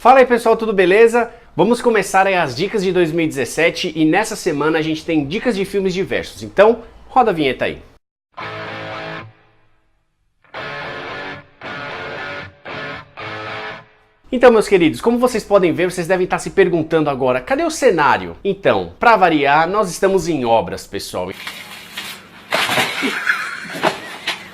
Fala aí pessoal, tudo beleza? Vamos começar aí as dicas de 2017 e nessa semana a gente tem dicas de filmes diversos, então roda a vinheta aí. Então, meus queridos, como vocês podem ver, vocês devem estar se perguntando agora, cadê o cenário? Então, para variar, nós estamos em obras, pessoal.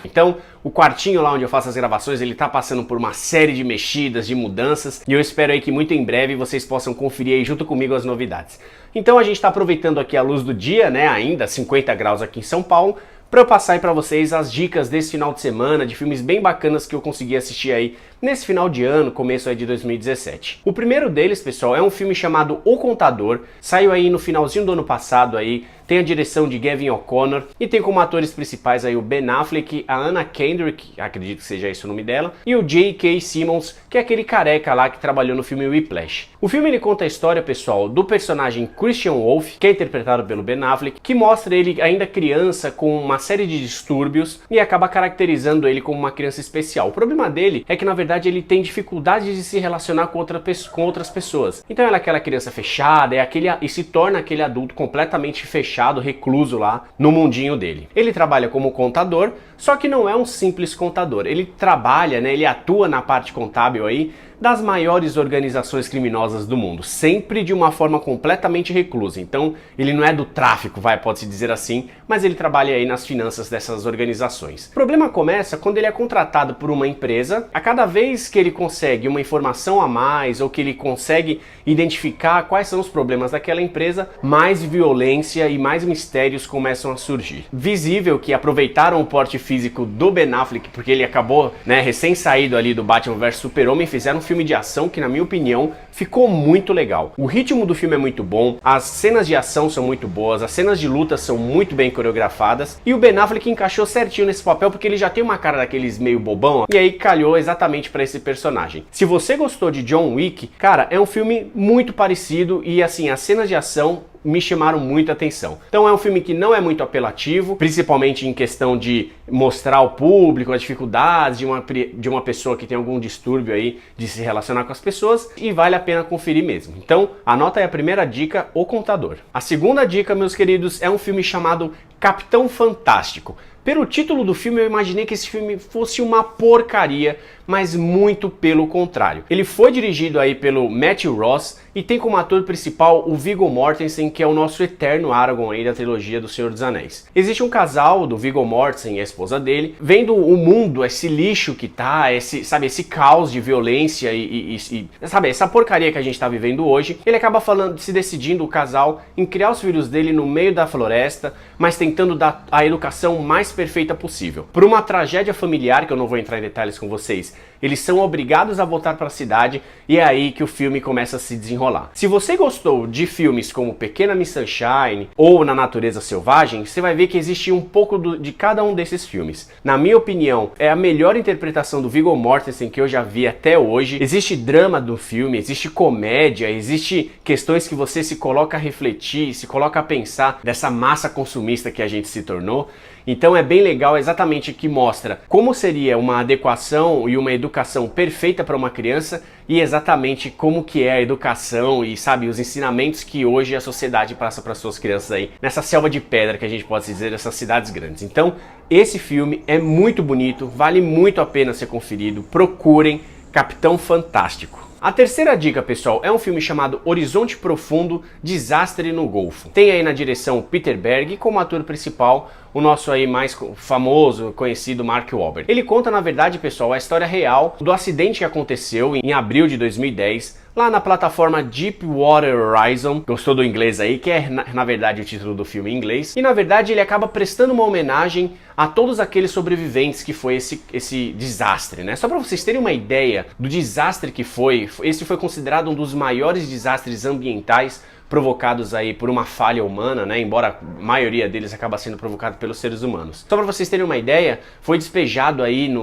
Então, o quartinho lá onde eu faço as gravações, ele tá passando por uma série de mexidas, de mudanças, e eu espero aí que muito em breve vocês possam conferir aí junto comigo as novidades. Então a gente está aproveitando aqui a luz do dia, né, ainda 50 graus aqui em São Paulo, para eu passar aí para vocês as dicas desse final de semana, de filmes bem bacanas que eu consegui assistir aí nesse final de ano, começo aí de 2017. O primeiro deles, pessoal, é um filme chamado O Contador, saiu aí no finalzinho do ano passado aí, tem a direção de Gavin O'Connor e tem como atores principais aí o Ben Affleck, a Anna Kendrick, acredito que seja esse o nome dela, e o J.K. Simmons, que é aquele careca lá que trabalhou no filme Whiplash. O filme ele conta a história, pessoal, do personagem Christian Wolff, que é interpretado pelo Ben Affleck, que mostra ele ainda criança com uma série de distúrbios e acaba caracterizando ele como uma criança especial. O problema dele é que na verdade ele tem dificuldade de se relacionar com outras pessoas. Então ela é aquela criança fechada, e se torna aquele adulto completamente fechado, recluso lá no mundinho dele. Ele trabalha como contador, só que não é um simples contador. Ele trabalha, né, ele atua na parte contábil aí das maiores organizações criminosas do mundo, sempre de uma forma completamente reclusa. Então, ele não é do tráfico, pode-se dizer assim, mas ele trabalha aí nas finanças dessas organizações. O problema começa quando ele é contratado por uma empresa. A cada vez que ele consegue uma informação a mais ou que ele consegue identificar quais são os problemas daquela empresa, mais violência e mais mistérios começam a surgir. Visível que aproveitaram o porte físico do Ben Affleck, porque ele acabou, né, recém-saído ali do Batman vs Super-Homem, fizeram um filme de ação que, na minha opinião, ficou muito legal. O ritmo do filme é muito bom, as cenas de ação são muito boas, as cenas de luta são muito bem coreografadas e o Ben Affleck encaixou certinho nesse papel porque ele já tem uma cara daqueles meio bobão e aí calhou exatamente para esse personagem. Se você gostou de John Wick, cara, é um filme muito parecido e assim, as cenas de ação me chamaram muita atenção. Então é um filme que não é muito apelativo, principalmente em questão de mostrar ao público as dificuldades de uma pessoa que tem algum distúrbio aí de se relacionar com as pessoas, e vale a pena conferir mesmo. Então anota aí a primeira dica, O Contador. A segunda dica, meus queridos, é um filme chamado Capitão Fantástico. Pelo título do filme eu imaginei que esse filme fosse uma porcaria, mas muito pelo contrário. Ele foi dirigido aí pelo Matthew Ross e tem como ator principal o Viggo Mortensen, que é o nosso eterno Aragorn aí da trilogia do Senhor dos Anéis. Existe um casal do Viggo Mortensen e a esposa dele, vendo o mundo, esse lixo que tá, esse caos de violência e essa porcaria que a gente tá vivendo hoje, ele acaba se decidindo, o casal, em criar os filhos dele no meio da floresta, mas tentando dar a educação mais perfeita possível. Por uma tragédia familiar, que eu não vou entrar em detalhes com vocês, eles são obrigados a voltar para a cidade e é aí que o filme começa a se desenrolar. Se você gostou de filmes como Pequena Miss Sunshine ou Na Natureza Selvagem, você vai ver que existe um pouco de cada um desses filmes. Na minha opinião, é a melhor interpretação do Viggo Mortensen que eu já vi até hoje. Existe drama do filme, existe comédia, existe questões que você se coloca a refletir, se coloca a pensar dessa massa consumista que a gente se tornou. Então é bem legal, exatamente, que mostra como seria uma adequação e uma educação perfeita para uma criança e exatamente como que é a educação e, sabe, os ensinamentos que hoje a sociedade passa para suas crianças aí nessa selva de pedra que a gente pode dizer, essas cidades grandes. Então esse filme é muito bonito, vale muito a pena ser conferido, procurem Capitão Fantástico. A terceira dica, pessoal, é um filme chamado Horizonte Profundo, Desastre no Golfo. Tem aí na direção Peter Berg e como ator principal o nosso aí mais famoso, conhecido Mark Wahlberg. Ele conta, na verdade, pessoal, a história real do acidente que aconteceu em abril de 2010 lá na plataforma Deepwater Horizon. Gostou do inglês aí, que é na verdade o título do filme em inglês. E na verdade ele acaba prestando uma homenagem a todos aqueles sobreviventes que foi esse desastre, né? Só para vocês terem uma ideia do desastre que foi, esse foi considerado um dos maiores desastres ambientais provocados aí por uma falha humana, né? Embora a maioria deles acaba sendo provocado pelos seres humanos. Só para vocês terem uma ideia, foi despejado aí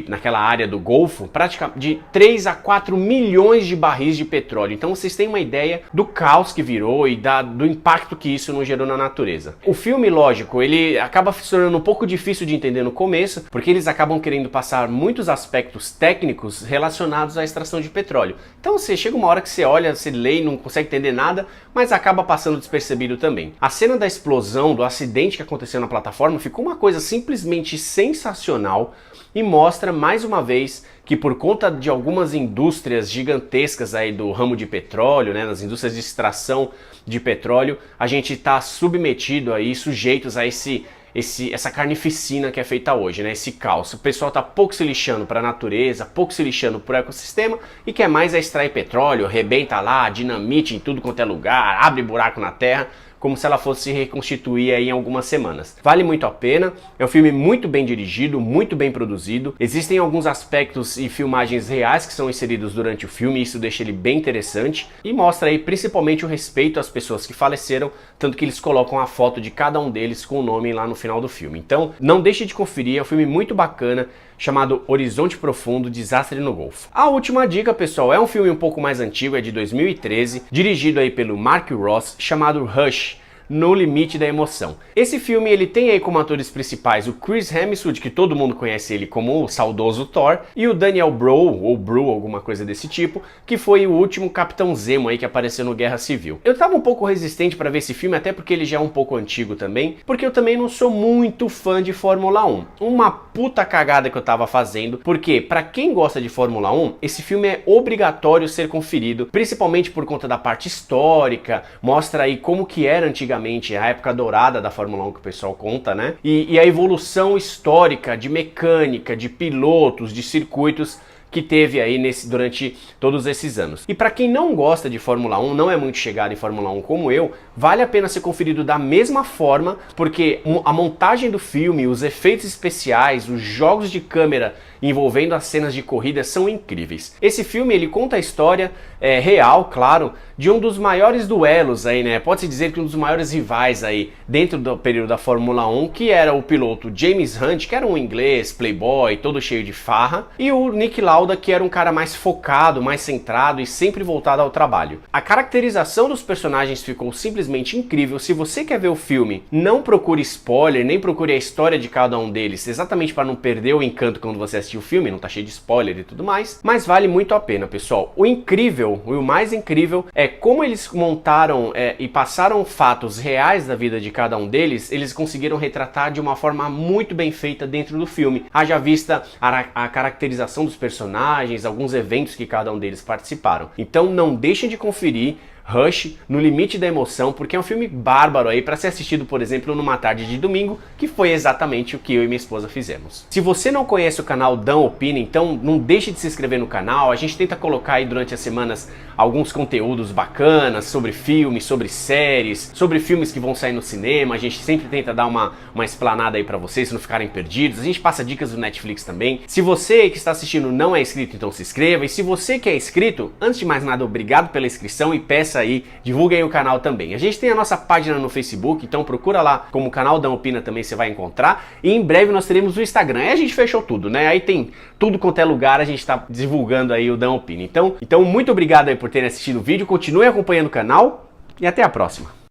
naquela área do Golfo praticamente de 3 a 4 milhões de barris de petróleo. Então vocês têm uma ideia do caos que virou e do impacto que isso não gerou na natureza. O filme, lógico, ele acaba se tornando um pouco difícil de entender no começo, porque eles acabam querendo passar muitos aspectos técnicos relacionados à extração de petróleo. Então você chega uma hora que você olha, você lê e não consegue entender nada, mas acaba passando despercebido também. A cena da explosão, do acidente que aconteceu na plataforma, ficou uma coisa simplesmente sensacional e mostra mais uma vez que por conta de algumas indústrias gigantescas aí do ramo de petróleo, né, nas indústrias de extração de petróleo, a gente está submetido aí, sujeitos a essa carnificina que é feita hoje, né? Esse caos. O pessoal tá pouco se lixando para a natureza, pouco se lixando para o ecossistema e quer mais extrair petróleo, rebenta lá, dinamite em tudo quanto é lugar, abre buraco na terra, como se ela fosse se reconstituir aí em algumas semanas. Vale muito a pena, é um filme muito bem dirigido, muito bem produzido. Existem alguns aspectos e filmagens reais que são inseridos durante o filme, e isso deixa ele bem interessante e mostra aí principalmente o respeito às pessoas que faleceram, tanto que eles colocam a foto de cada um deles com o nome lá no final do filme. Então, não deixe de conferir, é um filme muito bacana, chamado Horizonte Profundo, Desastre no Golfo. A última dica, pessoal, é um filme um pouco mais antigo, é de 2013, dirigido aí pelo Mark Ross, chamado Rush, No Limite da Emoção. Esse filme ele tem aí como atores principais o Chris Hemsworth, que todo mundo conhece ele como o saudoso Thor, e o Daniel Brühl, ou Brühl, alguma coisa desse tipo, que foi o último Capitão Zemo aí que apareceu no Guerra Civil. Eu tava um pouco resistente para ver esse filme, até porque ele já é um pouco antigo também, porque eu também não sou muito fã de Fórmula 1. Uma puta cagada que eu tava fazendo, porque para quem gosta de Fórmula 1, esse filme é obrigatório ser conferido, principalmente por conta da parte histórica, mostra aí como que era antigamente a época dourada da Fórmula 1 que o pessoal conta, né? E a evolução histórica de mecânica, de pilotos, de circuitos que teve aí durante todos esses anos. E para quem não gosta de Fórmula 1, não é muito chegado em Fórmula 1 como eu, vale a pena ser conferido da mesma forma, porque a montagem do filme, os efeitos especiais, os jogos de câmera envolvendo as cenas de corrida são incríveis. Esse filme ele conta a história real, claro, de um dos maiores duelos aí, né? Pode-se dizer que um dos maiores rivais aí dentro do período da Fórmula 1, que era o piloto James Hunt, que era um inglês, playboy, todo cheio de farra, e o Nick Lauda, que era um cara mais focado, mais centrado e sempre voltado ao trabalho. A caracterização dos personagens ficou simplesmente incrível. Se você quer ver o filme, não procure spoiler, nem procure a história de cada um deles, exatamente para não perder o encanto quando você assistir o filme, não tá cheio de spoiler e tudo mais, mas vale muito a pena, pessoal. O incrível, o mais incrível é como eles montaram e passaram fatos reais da vida de cada um deles, eles conseguiram retratar de uma forma muito bem feita dentro do filme. Haja vista a caracterização dos personagens, alguns eventos que cada um deles participaram. Então não deixem de conferir Rush, No Limite da Emoção, porque é um filme bárbaro aí para ser assistido, por exemplo, numa tarde de domingo, que foi exatamente o que eu e minha esposa fizemos. Se você não conhece o canal Dan Opina, então não deixe de se inscrever no canal. A gente tenta colocar aí durante as semanas alguns conteúdos bacanas sobre filmes, sobre séries, sobre filmes que vão sair no cinema. A gente sempre tenta dar uma explanada aí para vocês, se não ficarem perdidos. A gente passa dicas do Netflix também. Se você que está assistindo não é inscrito, então se inscreva. E se você que é inscrito, antes de mais nada, obrigado pela inscrição e peça aí, divulguem o canal também. A gente tem a nossa página no Facebook, então procura lá como canal Dan Opina também, você vai encontrar. E em breve nós teremos o Instagram. Aí a gente fechou tudo, né? Aí tem tudo quanto é lugar, a gente está divulgando aí o Dan Opina. Então muito obrigado aí por terem assistido o vídeo, continue acompanhando o canal e até a próxima.